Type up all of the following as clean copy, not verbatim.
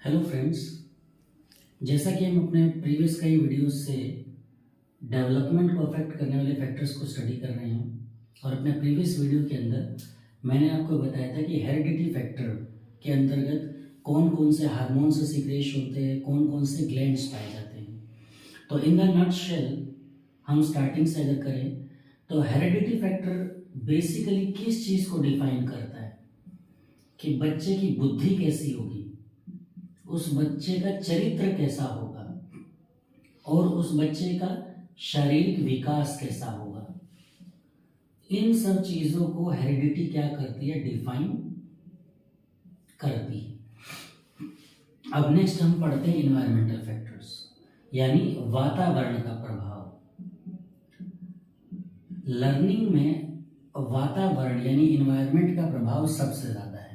Hello friends, जैसा कि हम अपने प्रीवियस कई वीडियोस से डेवलपमेंट को अफेक्ट करने वाले फैक्टर्स को स्टडी कर रहे हैं और अपने प्रीवियस वीडियो के अंदर मैंने आपको बताया था कि हेरिडिटी फैक्टर के अंतर्गत कौन कौन से हार्मोन्स सीक्रेट होते हैं, कौन कौन से ग्लैंड्स पाए जाते हैं। तो इन द नटशेल हम स्टार्टिंग से अगर करें तो हेरिडिटी फैक्टर बेसिकली किस चीज़ को डिफाइन करता है कि बच्चे की बुद्धि कैसी होगी, उस बच्चे का चरित्र कैसा होगा और उस बच्चे का शारीरिक विकास कैसा होगा। इन सब चीजों को हेरिडिटी क्या करती है, डिफाइन करती है। अब नेक्स्ट हम पढ़ते हैं इन्वायरमेंटल फैक्टर्स, यानी वातावरण का प्रभाव। लर्निंग में वातावरण यानी इन्वायरमेंट का प्रभाव सबसे ज्यादा है,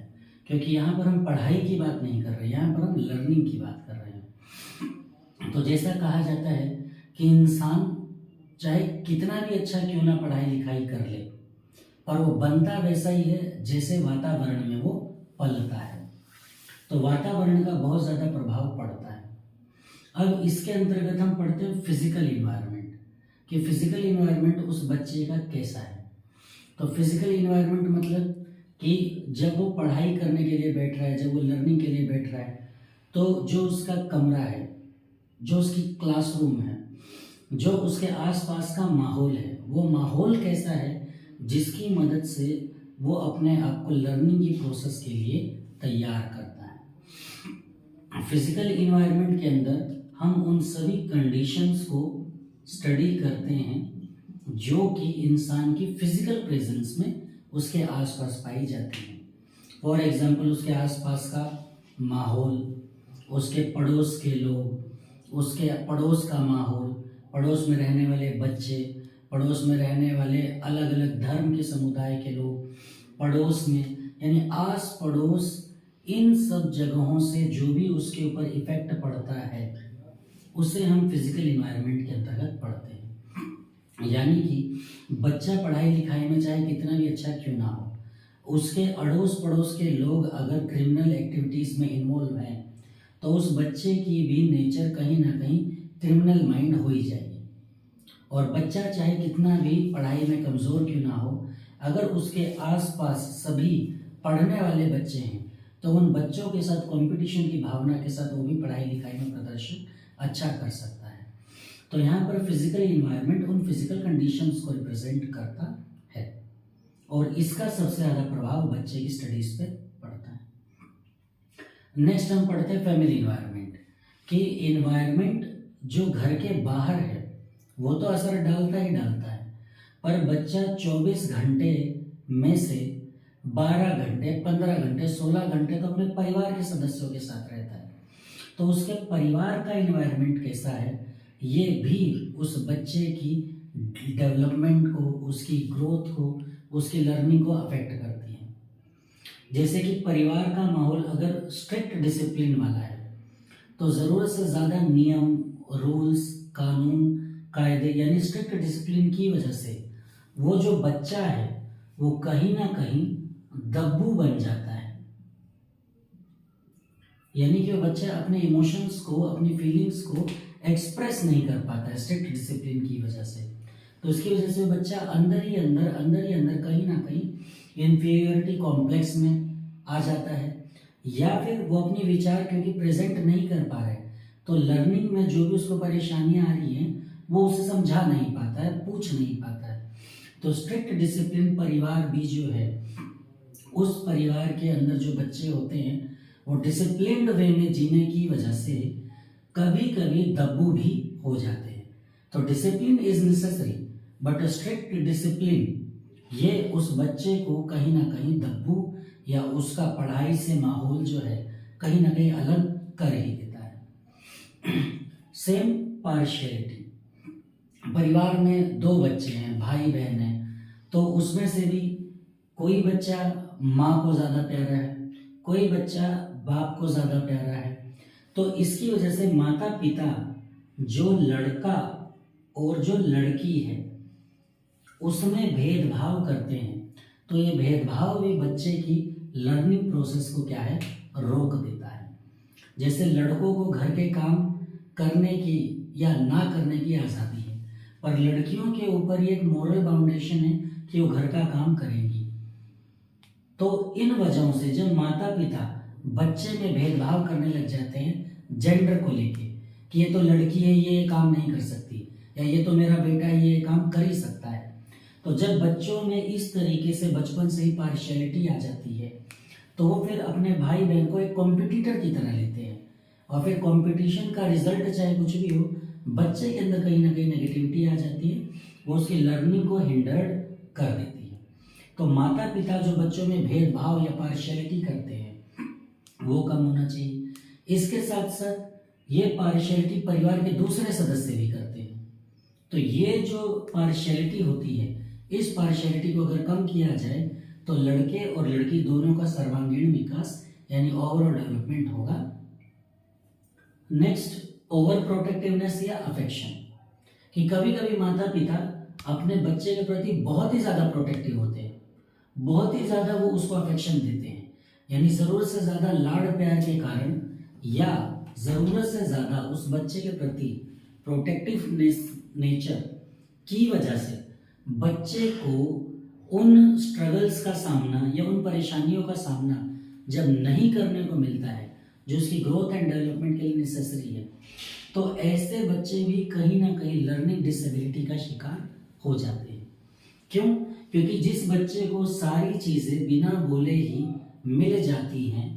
क्योंकि यहाँ पर हम पढ़ाई की बात नहीं कर रहे, यहाँ पर हम लर्निंग की बात कर रहे हैं। तो जैसा कहा जाता है कि इंसान चाहे कितना भी अच्छा क्यों ना पढ़ाई लिखाई कर ले, पर वो बनता वैसा ही है जैसे वातावरण में वो पलता है। तो वातावरण का बहुत ज़्यादा प्रभाव पड़ता है। अब इसके अंतर्गत हम पढ़ते हैं फिजिकल इन्वायरमेंट, कि फिजिकल इन्वायरमेंट उस बच्चे का कैसा है। तो फिजिकल इन्वायरमेंट मतलब कि जब वो पढ़ाई करने के लिए बैठ रहा है, जब वो लर्निंग के लिए बैठ रहा है, तो जो उसका कमरा है, जो उसकी क्लासरूम है, जो उसके आसपास का माहौल है, वो माहौल कैसा है जिसकी मदद से वो अपने आप को लर्निंग की प्रोसेस के लिए तैयार करता है। फिजिकल इन्वायरमेंट के अंदर हम उन सभी कंडीशंस को स्टडी करते हैं जो कि इंसान की फिजिकल प्रेजेंस में उसके आसपास पाई जाती हैं। फॉर एग्जाम्पल, उसके आसपास का माहौल, उसके पड़ोस के लोग, उसके पड़ोस का माहौल, पड़ोस में रहने वाले बच्चे, पड़ोस में रहने वाले अलग अलग धर्म के समुदाय के लोग, पड़ोस में यानी आस पड़ोस, इन सब जगहों से जो भी उसके ऊपर इफेक्ट पड़ता है उसे हम फिजिकल इन्वायरमेंट के अंतर्गत पढ़ते हैं। यानी कि बच्चा पढ़ाई लिखाई में चाहे कितना भी अच्छा क्यों ना हो, उसके अड़ोस पड़ोस के लोग अगर क्रिमिनल एक्टिविटीज़ में इन्वॉल्व हैं तो उस बच्चे की भी नेचर कहीं ना कहीं क्रिमिनल माइंड हो ही जाएगी। और बच्चा चाहे कितना भी पढ़ाई में कमज़ोर क्यों ना हो, अगर उसके आसपास सभी पढ़ने वाले बच्चे हैं तो उन बच्चों के साथ कंपटीशन की भावना के साथ वो भी पढ़ाई लिखाई में प्रदर्शन अच्छा कर सकता है। तो यहाँ पर फिजिकल इन्वायरमेंट उन फिजिकल कंडीशंस को रिप्रेजेंट करता है और इसका सबसे ज़्यादा प्रभाव बच्चे की स्टडीज पे पड़ता है। नेक्स्ट हम पढ़ते हैं फैमिली इन्वायरमेंट, कि इन्वायरमेंट जो घर के बाहर है वो तो असर डालता ही डालता है, पर बच्चा 24 घंटे में से 12 घंटे, 15 घंटे, 16 घंटे तो अपने परिवार के सदस्यों के साथ रहता है। तो उसके परिवार का इन्वायरमेंट कैसा है ये भी उस बच्चे की डेवलपमेंट को, उसकी ग्रोथ को, उसकी लर्निंग को अफेक्ट करती है। जैसे कि परिवार का माहौल अगर स्ट्रिक्ट डिसिप्लिन वाला है तो ज़रूरत से ज़्यादा नियम, रूल्स, कानून, कायदे यानी स्ट्रिक्ट डिसिप्लिन की वजह से वो जो बच्चा है वो कहीं ना कहीं दब्बू बन जाता है। यानी कि वो बच्चा अपने इमोशंस को, अपनी फीलिंग्स को एक्सप्रेस नहीं कर पाता है स्ट्रिक्ट डिसिप्लिन की वजह से। तो इसकी वजह से बच्चा अंदर ही अंदर कहीं ना कहीं इन्फीरियरिटी कॉम्प्लेक्स में आ जाता है, या फिर वो अपने विचार क्योंकि प्रेजेंट नहीं कर पा रहे तो लर्निंग में जो भी उसको परेशानियां आ रही हैं वो उसे समझा नहीं पाता है, पूछ नहीं पाता है। तो स्ट्रिक्ट डिसिप्लिन परिवार भी जो है, उस परिवार के अंदर जो बच्चे होते हैं वो डिसिप्लिन्ड वे में जीने की वजह से कभी कभी दब्बू भी हो जाते हैं। तो discipline is necessary but strict discipline ये उस बच्चे को कहीं ना कहीं दब्बू या उसका पढ़ाई से माहौल जो है कहीं ना कहीं अलग कर ही देता है। सेम पार्शियलिटी, परिवार में 2 बच्चे हैं, भाई बहन हैं, तो उसमें से भी कोई बच्चा माँ को ज़्यादा प्यारा है, कोई बच्चा बाप को ज़्यादा प्यारा है। तो इसकी वजह से माता पिता जो लड़का और जो लड़की है उसमें भेदभाव करते हैं, तो ये भेदभाव भी बच्चे की लर्निंग प्रोसेस को क्या है, रोक देता है। जैसे लड़कों को घर के काम करने की या ना करने की आज़ादी है, पर लड़कियों के ऊपर ये एक मोरल बाउंडेशन है कि वो घर का काम करेंगी। तो इन वजहों से जब माता पिता बच्चे में भेदभाव करने लग जाते हैं जेंडर को लेके कि ये तो लड़की है, ये काम नहीं कर सकती, या ये तो मेरा बेटा है, ये काम कर ही सकता है, तो जब बच्चों में इस तरीके से बचपन से ही पार्शियलिटी आ जाती है तो वो फिर अपने भाई बहन को एक कॉम्पिटिटर की तरह लेते हैं, और फिर कंपटीशन का रिजल्ट चाहे कुछ भी हो, बच्चे के अंदर कहीं ना कहीं नेगेटिविटी आ जाती है, वो उसकी लर्निंग को हिंडर्ड कर देती है। तो माता पिता जो बच्चों में भेदभाव या पार्शियलिटी करते हैं वो कम होना चाहिए। इसके साथ साथ ये पार्शियलिटी परिवार के दूसरे सदस्य भी करते हैं। तो ये जो पार्शियलिटी होती है, इस पार्शियलिटी को अगर कम किया जाए तो लड़के और लड़की दोनों का सर्वांगीण विकास यानी ओवरऑल डेवलपमेंट होगा। नेक्स्ट, ओवर प्रोटेक्टिवनेस या अफेक्शन, कि कभी कभी माता पिता अपने बच्चे के प्रति बहुत ही ज़्यादा प्रोटेक्टिव होते हैं, बहुत ही ज़्यादा वो उसको अफेक्शन देते हैं, यानी ज़रूरत से ज़्यादा लाड़ प्यार के कारण या ज़रूरत से ज़्यादा उस बच्चे के प्रति प्रोटेक्टिवनेस नेचर की वजह से बच्चे को उन स्ट्रगल्स का सामना या उन परेशानियों का सामना जब नहीं करने को मिलता है जो उसकी ग्रोथ एंड डेवलपमेंट के लिए नेसेसरी है, तो ऐसे बच्चे भी कहीं ना कहीं लर्निंग डिसेबिलिटी का शिकार हो जाते हैं। क्यों? क्योंकि जिस बच्चे को सारी चीज़ें बिना बोले ही मिल जाती हैं,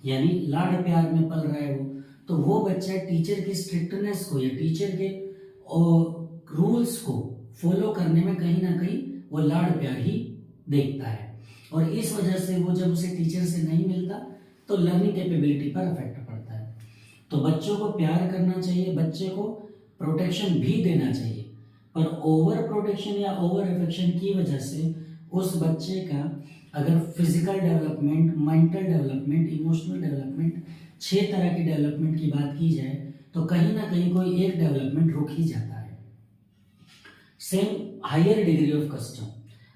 यानी लाड़ प्यार में पल रहा है तो वो बच्चा टीचर की स्ट्रिक्टनेस को या टीचर के रूल्स को फॉलो करने में कहीं ना कहीं वो लाड़ प्यार ही देखता है, और इस वजह से वो जब उसे टीचर से नहीं मिलता तो लर्निंग कैपेबिलिटी पर इफेक्ट पड़ता है। तो बच्चों को प्यार करना चाहिए, बच्चे को प्रोटेक्शन भी देना चाहिए, पर ओवर प्रोटेक्शन या ओवर अफेक्शन की वजह से उस बच्चे का अगर physical development, mental development, emotional development, 6 तरह की डेवलपमेंट की बात की जाए तो कहीं ना कहीं कोई एक डेवलपमेंट रुक ही जाता है। Same higher degree of custom,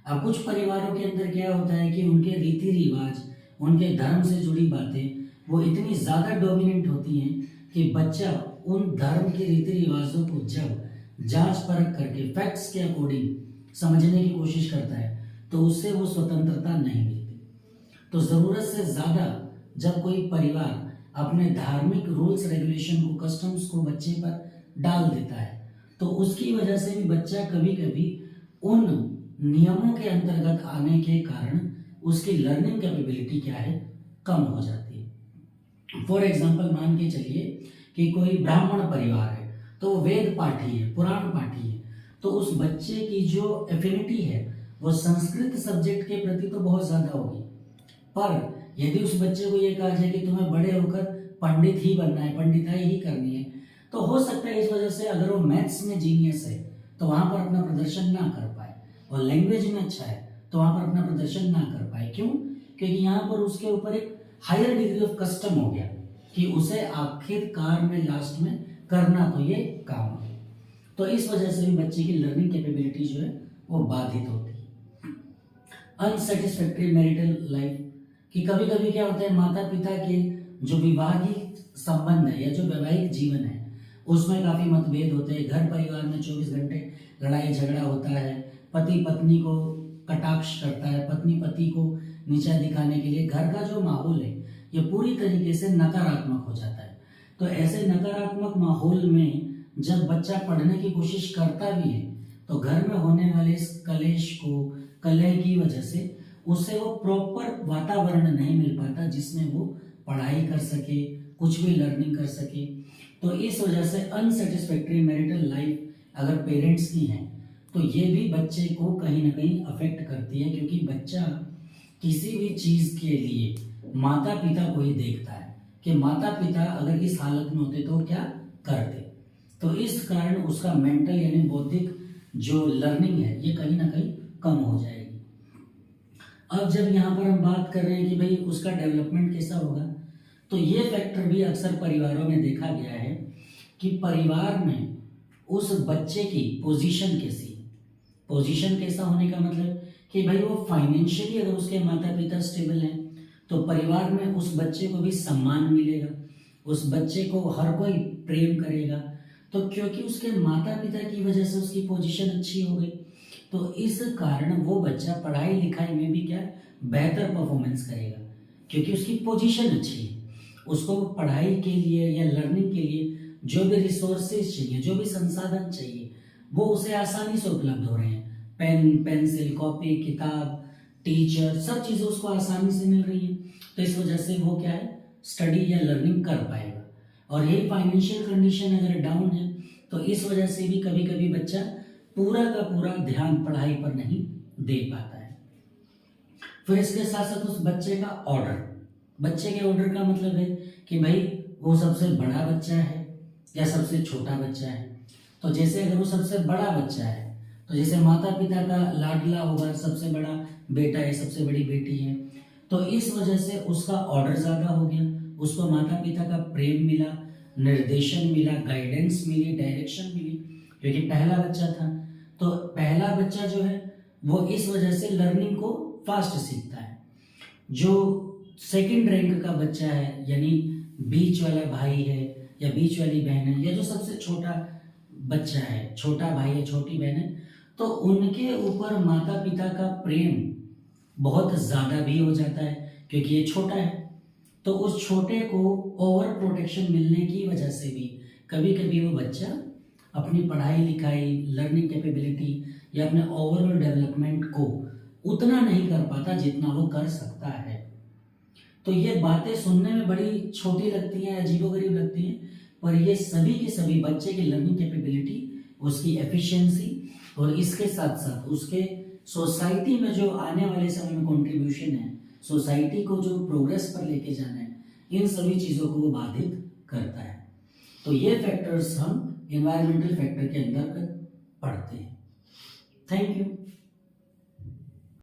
अब कुछ परिवारों के अंदर क्या होता है कि उनके रीति रिवाज, उनके धर्म से जुड़ी बातें वो इतनी ज़्यादा डोमिनेंट होती हैं कि बच्चा उन धर्म के रीति रिवाजों को जब जांच परख करके फैक्ट्स के अकॉर्डिंग समझने की कोशिश करता है तो उससे वो स्वतंत्रता नहीं मिलती। तो ज़रूरत से ज़्यादा जब कोई परिवार अपने धार्मिक रूल्स रेगुलेशन को, कस्टम्स को बच्चे पर डाल देता है तो उसकी वजह से भी बच्चा कभी कभी उन नियमों के अंतर्गत आने के कारण उसकी लर्निंग कैपेबिलिटी क्या है, कम हो जाती है। फॉर एग्जाम्पल मान के चलिए कि कोई ब्राह्मण परिवार है तो वो वेद पाठी है, पुराण पाठी है, तो उस बच्चे की जो एफिनिटी है वो संस्कृत सब्जेक्ट के प्रति तो बहुत ज़्यादा होगी, पर यदि उस बच्चे को ये कहा जाए कि तुम्हें बड़े होकर पंडित ही बनना है, पंडिताई ही करनी है, तो हो सकता है इस वजह से अगर वो मैथ्स में जीनियस है तो वहाँ पर अपना प्रदर्शन ना कर पाए, और लैंग्वेज में अच्छा है तो वहाँ पर अपना प्रदर्शन ना कर पाए। क्यों? क्योंकि यहाँ पर उसके ऊपर एक हायर डिग्री ऑफ कस्टम हो गया कि उसे आखिरकार में लास्ट में करना तो ये काम है। तो इस वजह से भी बच्चे की लर्निंग कैपेबिलिटी जो है वो बाधित होती है। अनसेटिस्फैक्टरी मैरिटल लाइफ, कि कभी कभी क्या होता है माता पिता के जो विवाहिक संबंध है या जो वैवाहिक जीवन है उसमें काफ़ी मतभेद होते हैं, घर परिवार में 24 घंटे लड़ाई झगड़ा होता है, पति पत्नी को कटाक्ष करता है, पत्नी पति को नीचा दिखाने के लिए घर का जो माहौल है ये पूरी तरीके से नकारात्मक हो जाता है। तो ऐसे नकारात्मक माहौल में जब बच्चा पढ़ने की कोशिश करता भी है तो घर में होने वाले इस कलेश को, कलह की वजह से उसे वो प्रॉपर वातावरण नहीं मिल पाता जिसमें वो पढ़ाई कर सके, कुछ भी लर्निंग कर सके। तो इस वजह से अनसेटिस्फैक्टरी मैरिटल लाइफ अगर पेरेंट्स की है तो ये भी बच्चे को कहीं ना कहीं अफेक्ट करती है, क्योंकि बच्चा किसी भी चीज़ के लिए माता पिता को ही देखता है कि माता पिता अगर इस हालत में होते तो क्या करते। तो इस कारण उसका मेंटल यानी बौद्धिक जो लर्निंग है ये कहीं ना कहीं कम हो जाएगी। अब जब यहाँ पर हम बात कर रहे हैं कि भाई उसका डेवलपमेंट कैसा होगा, तो ये फैक्टर भी अक्सर परिवारों में देखा गया है कि परिवार में उस बच्चे की पोजीशन कैसी, पोजीशन कैसा होने का मतलब कि भाई वो फाइनेंशियली अगर उसके माता पिता स्टेबल हैं तो परिवार में उस बच्चे को भी सम्मान मिलेगा, उस बच्चे को हर कोई प्रेम करेगा, तो क्योंकि उसके माता पिता की वजह से उसकी पोजीशन अच्छी हो गई, तो इस कारण वो बच्चा पढ़ाई लिखाई में भी क्या बेहतर परफॉर्मेंस करेगा, क्योंकि उसकी पोजीशन अच्छी है। उसको पढ़ाई के लिए या लर्निंग के लिए जो भी रिसोर्सेज चाहिए, जो भी संसाधन चाहिए, वो उसे आसानी से उपलब्ध हो रहे हैं। पेन, पेंसिल, कॉपी, किताब, टीचर, सब चीज़ें उसको आसानी से मिल रही है। तो इस वजह से वो क्या है, स्टडी या लर्निंग कर पाएगा। और यही फाइनेंशियल कंडीशन अगर डाउन है तो इस वजह से भी कभी कभी बच्चा पूरा का पूरा ध्यान पढ़ाई पर नहीं दे पाता है। फिर इसके साथ साथ उस बच्चे का ऑर्डर, बच्चे के ऑर्डर का मतलब है कि भाई वो सबसे बड़ा बच्चा है या सबसे छोटा बच्चा है। तो जैसे अगर वो सबसे बड़ा बच्चा है तो जैसे माता पिता का लाडला होगा, सबसे बड़ा बेटा है, सबसे बड़ी बेटी है, तो इस वजह से उसका ऑर्डर ज़्यादा हो गया, उसको माता पिता का प्रेम मिला, निर्देशन मिला, गाइडेंस मिली, डायरेक्शन मिली, क्योंकि पहला बच्चा था। तो पहला बच्चा जो है वो इस वजह से लर्निंग को फास्ट सीखता है। जो सेकंड रैंक का बच्चा है, यानी बीच वाला भाई है या बीच वाली बहन है, या जो सबसे छोटा बच्चा है, छोटा भाई है, छोटी बहन है, तो उनके ऊपर माता पिता का प्रेम बहुत ज़्यादा भी हो जाता है, क्योंकि ये छोटा है। तो उस छोटे को ओवर प्रोटेक्शन मिलने की वजह से भी कभी कभी वो बच्चा अपनी पढ़ाई लिखाई, लर्निंग कैपेबिलिटी या अपने ओवरऑल डेवलपमेंट को उतना नहीं कर पाता जितना वो कर सकता है। तो ये बातें सुनने में बड़ी छोटी लगती हैं, अजीबोगरीब लगती हैं, पर ये सभी के सभी बच्चे की लर्निंग कैपेबिलिटी, उसकी एफिशिएंसी और इसके साथ साथ उसके सोसाइटी में जो आने वाले समय में कंट्रीब्यूशन है, सोसाइटी को जो प्रोग्रेस पर लेके जाना है, इन सभी चीज़ों को वो बाधित करता है। तो ये फैक्टर्स हम एनवायरमेंटल फैक्टर के अंदर पढ़ते हैं। Thank you.